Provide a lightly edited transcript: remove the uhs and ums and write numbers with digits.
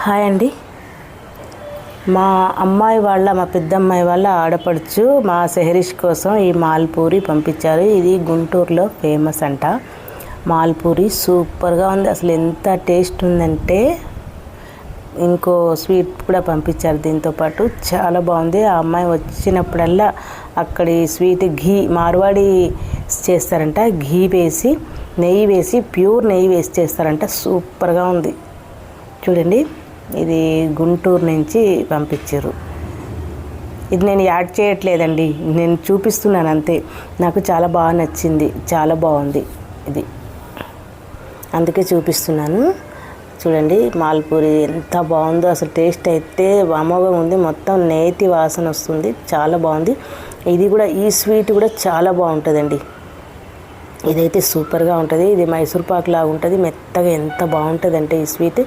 Hi అండి. మా పెద్దమ్మాయి వాళ్ళ ఆడపడుచు మా సెహరీష్ కోసం ఈ మాల్పూరి పంపించారు. ఇది గుంటూరులో ఫేమస్ అంట. మాల్పూరి సూపర్గా ఉంది, అసలు ఎంత టేస్ట్ ఉందంటే ఇంకో స్వీట్ కూడా పంపించారు దీంతోపాటు. చాలా బాగుంది. ఆ అమ్మాయి వచ్చినప్పుడల్లా అక్కడి స్వీట్ మార్వాడి చేస్తారంట. వేసి నెయ్యి వేసి ప్యూర్ నెయ్యి వేసి చేస్తారంట. సూపర్గా ఉంది. చూడండి, ఇది గుంటూరు నుంచి పంపించారు. ఇది నేను యాడ్ చేయట్లేదండి, నేను చూపిస్తున్నాను అంతే. నాకు చాలా బాగా నచ్చింది, చాలా బాగుంది ఇది, అందుకే చూపిస్తున్నాను. చూడండి మాల్పూరి ఎంత బాగుందో, అసలు టేస్ట్ అయితే అమోఘంగా ఉంది. మొత్తం నేతి వాసన వస్తుంది, చాలా బాగుంది. ఇది కూడా, ఈ స్వీట్ కూడా చాలా బాగుంటుందండి. ఇదైతే సూపర్గా ఉంటుంది. ఇది మైసూర్ పాక్ లాగా ఉంటుంది, మెత్తగా. ఎంత బాగుంటుంది అంటే ఈ స్వీట్